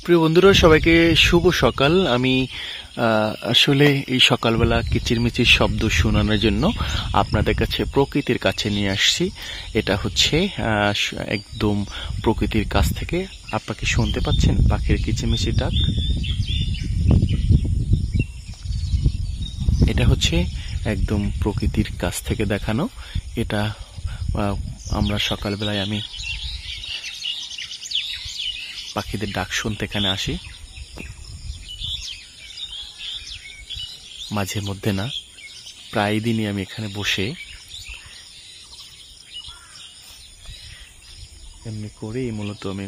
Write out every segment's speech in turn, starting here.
প্রিয় বন্ধুরা, সবাইকে শুভ সকাল। আমি আসলে এই সকালবেলা কিচিরমিচির শব্দ শোনানোর জন্য আপনাদের কাছে প্রকৃতির কাছে নিয়ে আসছি। এটা হচ্ছে একদম প্রকৃতির কাছ থেকে। আপনাকে শুনতে পাচ্ছেন পাখির কিচিরমিচির ডাক? এটা হচ্ছে একদম প্রকৃতির কাছ থেকে দেখানো। এটা আমরা সকালবেলায় আমি পাখিদের ডাক শুনতে এখানে আসি। মাঝে মধ্যে না, প্রায় দিনই আমি এখানে বসে এমনি করেই মূলত আমি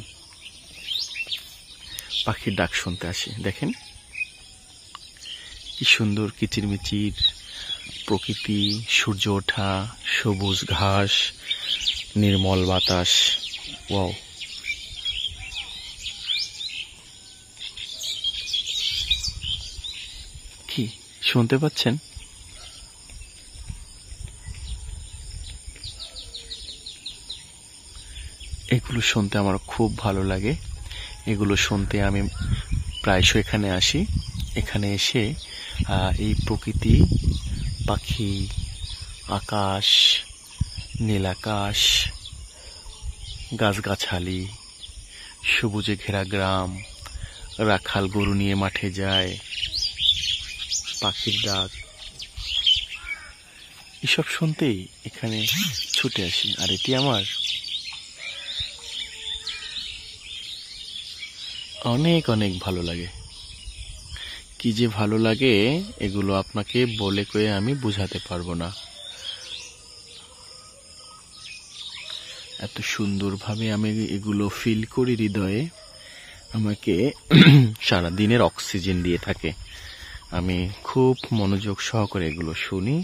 পাখির ডাক শুনতে আসি। দেখেন কি সুন্দর কিচিরমিচির প্রকৃতি, সূর্য ওঠা, সবুজ ঘাস, নির্মল বাতাস। ওয়াও! কি শুনতে পাচ্ছেন? এগুলো শুনতে আমার খুব ভালো লাগে। এগুলো শুনতে আমি প্রায়শই এখানে আসি। এখানে এসে এই প্রকৃতি, পাখি, আকাশ, নীল আকাশ, গাছগাছালি, সবুজে ঘেরা গ্রাম, রাখাল গরু নিয়ে মাঠে যায়, পাখির ডাক, এসব শুনতেই এখানে ছুটে আসি। আর এটি আমার অনেক অনেক ভালো লাগে। কি যে ভালো লাগে এগুলো আপনাকে বলে কয়ে আমি বুঝাতে পারবো না। এত সুন্দরভাবে আমি এগুলো ফিল করি হৃদয়ে, আমাকে সারা দিনের অক্সিজেন দিয়ে থাকে। আমি খুব মনোযোগ সহকারে এগুলো শুনি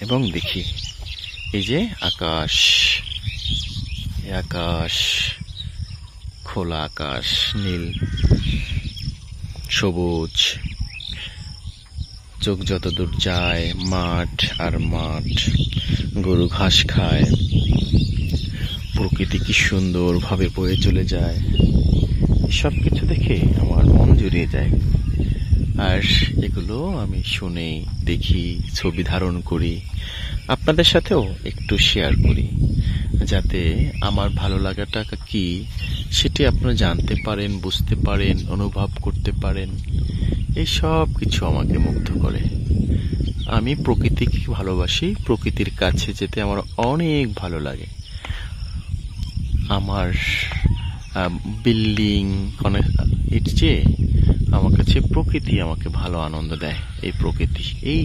এবং দেখি। এই যে আকাশ, আকাশ, খোলা আকাশ, নীল, সবুজ, চোখ যত দূর যায় মাঠ আর মাঠ, গরু ঘাস খায়, প্রকৃতি কি সুন্দর ভাবে বয়ে চলে যায়। সবকিছু দেখে আমার মন জুড়িয়ে যায়। আর এগুলো আমি শুনে, দেখি, ছবি ধারণ করি, আপনাদের সাথেও একটু শেয়ার করি, যাতে আমার ভালো লাগাটা কি সেটি আপনারা জানতে পারেন, বুঝতে পারেন, অনুভব করতে পারেন। এই সব কিছু আমাকে মুগ্ধ করে। আমি প্রকৃতিকে ভালোবাসি। প্রকৃতির কাছে যেতে আমার অনেক ভালো লাগে। আমার বিল্ডিং এর চেয়ে আমার কাছে প্রকৃতি আমাকে ভালো আনন্দ দেয়। এই প্রকৃতি, এই